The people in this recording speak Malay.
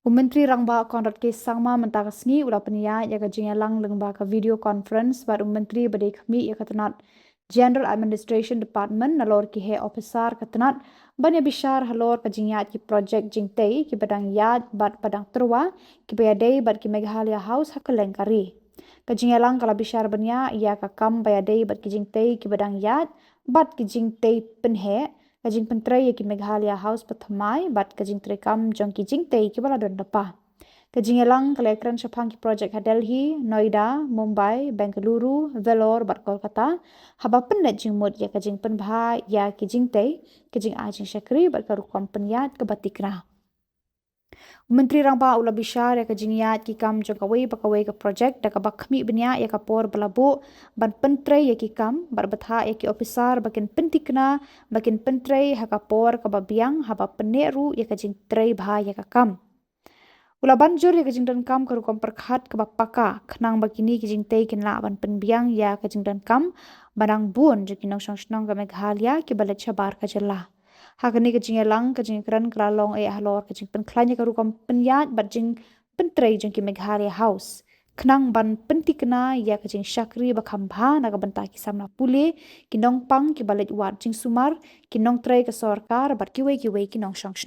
Menteri Rangba Konrad K Sangma mentakasni ula penia ya ka jingalang lengba ka video conference bar Menteri badai kami ya katanat General Administration Department nalor ki he officer katanat banya bishar halor ka jingyat ki project jingtei ki badang yad bat padang terwa ki bayadei bat ki Meghalaya House hakaleng kari ka jingalang kala bishar banya ya ka kam bayadei bat ki jingtei ki badang yad bat ki jingtei penhe kajing pentrai ki Meghalaya House pathamai bat kajing trekam jong ki jing tei ki bala don dapa kajing elang kalekran shapang ki project ha Delhi, Noida, Mumbai, Bengaluru, Vellore bat Kolkata haba pennet jing mod ya kajing penbha ya ki jing tei kajing ajing shakri bat karu kompanyat ke batikna Menteri Rangba ula bishar ya kajingiat ki kam jong kawai ke project da ka bakmi benya ya ka por balabu ban pentrei ya ki kam bar batha ya ki officer bakin pentikna bakin pentrei ha ka por ka babiang ha ba peneru ya kajing trei bha ya ka kam ula banjur ya kajing dan kam karu kom perkhat ka bapaka khnang bakini kajing tei kin la ban penbiang ya kajing dan kam barang bun jekinong song ka Meghalaya ki balet chabar ka jela hakani kajing elang kajing kran kralong halor kajing penklanya karu kom penyat barjing pentrei jeng ki Meghalaya House knang ban pentikna ya kajing shakri bakhambha naga banta ki samna pule kinong pang ki balet wat jing sumar kinong trei ka sorkar bar ki wei kinong song